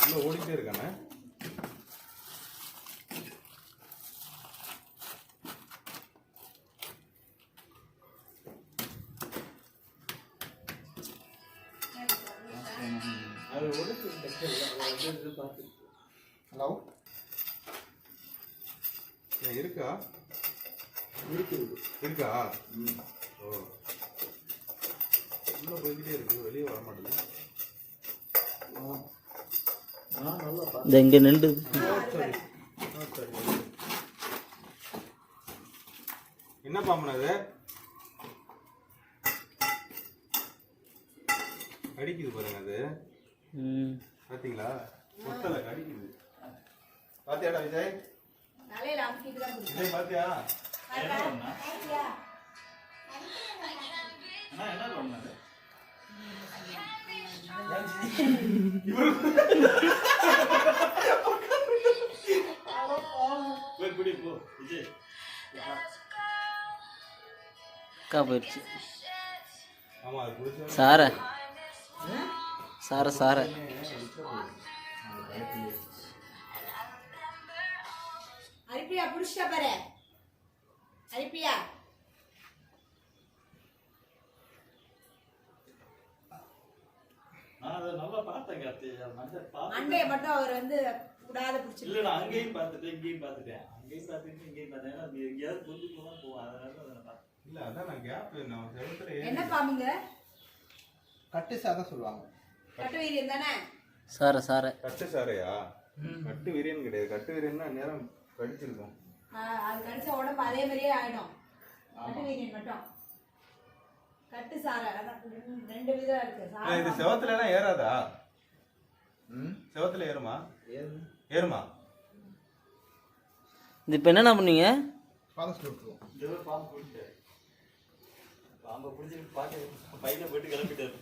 உள்ள ஓடிட்டே இருக்கானே. அது ஓடிட்டு பார்த்து. ஹலோ, இருக்கா? இருக்கா? ஓ, உள்ள போய்கிட்டே இருக்கு, வெளியே வர மாட்டேங்குது. இங்க நின்று என்ன பாம்புனா அது? கடிக்குது பாருங்க. அது பாத்தீங்களா? கொத்தல கடிக்குது. பாத்தியாடா விஜய்? விஜய் பாத்தியா? அக்கா போயிடுச்சு. ஆமா, அது குடிச்சா சார சார சார அரிப்பியா புடிச்சா பாரு. அரிப்பியா மண்டைய மட்டும் அவர் வந்து விடாத பிடிச்சி. இல்ல, நான் அங்கேயும் பார்த்துட்டேன், இங்கேயும் பார்த்துட்டேன், இங்கேயும் பார்த்தேன். எங்கேயாவது கொண்டு போனா போவோம். அதனால இல்ல, அதான் நான் கேப் நான் செவத்துல என்ன பாம்புங்க? கட்டு சாதான் சொல்லுவாங்க. கட்டு வீரியன் தானே? சார சார கட்டு சாரையா? கட்டு வீரியன் கிடையாது. கட்டு வீரியன்னா நேரம் கடிச்சிருக்கும். அது கடிச்ச உடம்பு அதே மாதிரியே ஆயிடும். கட்டு வீரியன் மட்டும். கட்டு சார ரெண்டு விதம் இருக்கு. இது செவத்துல எல்லாம் ஏறாதா? செவத்துல ஏறுமா? ஏறுமா? இது இப்ப என்ன பண்ணீங்க? ஃபாதர்ஸ் விட்டுருவோம். பாம்பு பிடிச்சிட்டு பாம்பை பிடிச்சிட்டு பாட்டு பையில போயிட்டு கிளம்பிட்டாரு.